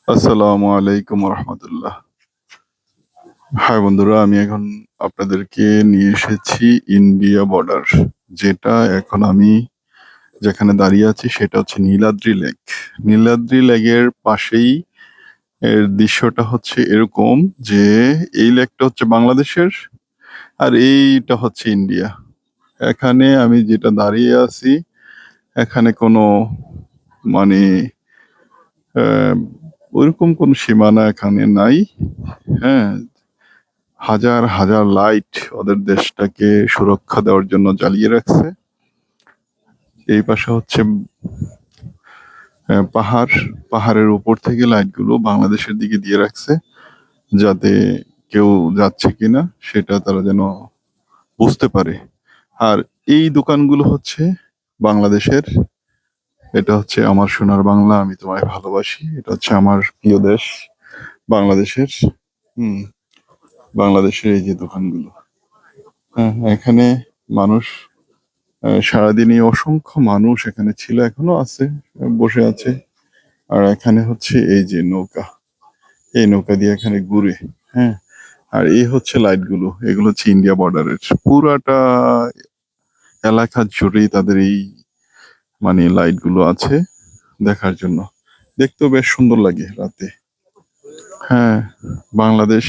আসসালামু আলাইকুম রহমতুল্লাহ। হ্যাঁ বন্ধুরা, আমি এখন আপনাদেরকে নিয়ে এসেছি ইন্ডিয়া বর্ডার। যেটা এখন আমি যেখানে দাঁড়িয়ে আছি সেটা হচ্ছে নীলাদ্রি লেক। নীলাদ্রি লেকের পাশেই এর দৃশ্যটা হচ্ছে এরকম যে এই লেকটা হচ্ছে বাংলাদেশের আর এইটা হচ্ছে ইন্ডিয়া। এখানে আমি যেটা দাঁড়িয়ে আছি, এখানে কোনো মানে আহ, ওইরকম কোনো সীমানা এখানে নাই। হ্যাঁ, হাজার হাজার লাইট ওদের দেশটাকে সুরক্ষা দেওয়ার জন্য জ্বালিয়ে রাখছে। এই পাশে হচ্ছে পাহাড়, পাহাড়ের উপর থেকে লাইটগুলো বাংলাদেশের দিকে দিয়ে রাখছে, যাতে কেউ যাচ্ছে কিনা সেটা তারা যেন বুঝতে পারে। আর এই দোকানগুলো হচ্ছে বাংলাদেশের। এটা হচ্ছে আমার সোনার বাংলা, আমি তোমায় ভালোবাসি। এটা হচ্ছে আমার প্রিয় দেশ বাংলাদেশের। হুম, বাংলাদেশের এই যে দোকানগুলো, হ্যাঁ, এখানে মানুষ সারাদিনই অসংখ্য মানুষ এখানে ছিল, এখনো আছে, বসে আছে। আর এখানে হচ্ছে এই যে নৌকা, এই নৌকা দিয়ে এখানে ঘুরে। হ্যাঁ, আর এই হচ্ছে লাইট গুলো, এগুলো হচ্ছে ইন্ডিয়া বর্ডারের পুরাটা এলাকা জুড়েই তাদের এই লাইট গুলো আছে দেখার জন্য। দেখতেও বেশ সুন্দর লাগে রাতে। হ্যাঁ, বাংলাদেশ,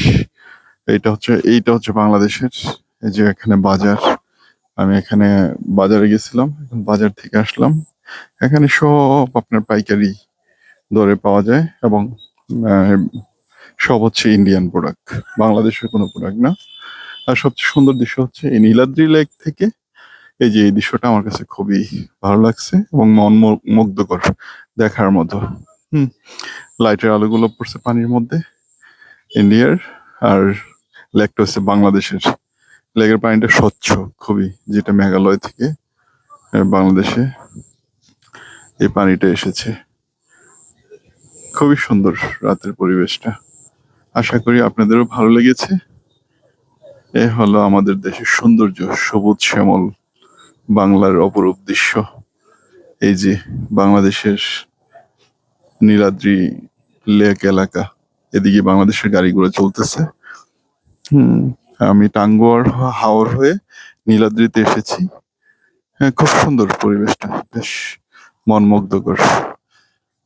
এইটা হচ্ছে বাংলাদেশের। এই যে এখানে বাজার, আমি এখানে বাজারে গেছিলাম, এখন বাজার থেকে আসলাম। এখানে সব আপনার পাইকারি দরে পাওয়া যায় এবং আহ, সব হচ্ছে ইন্ডিয়ান প্রোডাক্ট, বাংলাদেশের কোনো প্রোডাক্ট না। আর সবচেয়ে সুন্দর দৃশ্য হচ্ছে এই নীলাদ্রি লেক থেকে এই যে এই দৃশ্যটা আমার কাছে খুবই ভালো লাগছে এবং মুগ্ধকর দেখার মতো। হুম, লাইটের আলোগুলো পড়ছে পানির মধ্যে, ইন্ডিয়ার। আর লেকটা হচ্ছে বাংলাদেশের। লেকের পানিটা স্বচ্ছ খুবই, যেটা মেঘালয় থেকে বাংলাদেশে এই পানিটা এসেছে। খুবই সুন্দর রাতের পরিবেশটা। আশা করি আপনাদেরও ভালো লেগেছে। এ হলো আমাদের দেশের সৌন্দর্য, সবুজ শ্যামল বাংলার অপরূপ দৃশ্য। এই যে বাংলাদেশের নীলাদ্রি লেক এলাকা, এদিকে বাংলাদেশের গাড়িগুলো চলতেছে। হুম, আমি টাঙ্গুয়ার হাওর হয়ে নীলাদ্রিতে এসেছি। হ্যাঁ, খুব সুন্দর পরিবেশটা, বেশ মনমুগ্ধকর।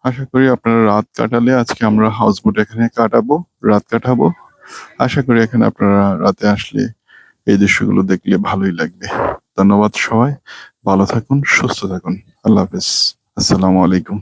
আশা করি আপনারা রাত কাটালে, আজকে আমরা হাউস বোট এখানে কাটাবো, রাত কাটাবো। আশা করি এখানে আপনারা রাতে আসলে এই দৃশ্যগুলো দেখলে ভালোই লাগবে। ধন্যবাদ সবাই, ভালো থাকুন, সুস্থ থাকুন। আল্লাহ হাফেজ, আসসালামু আলাইকুম।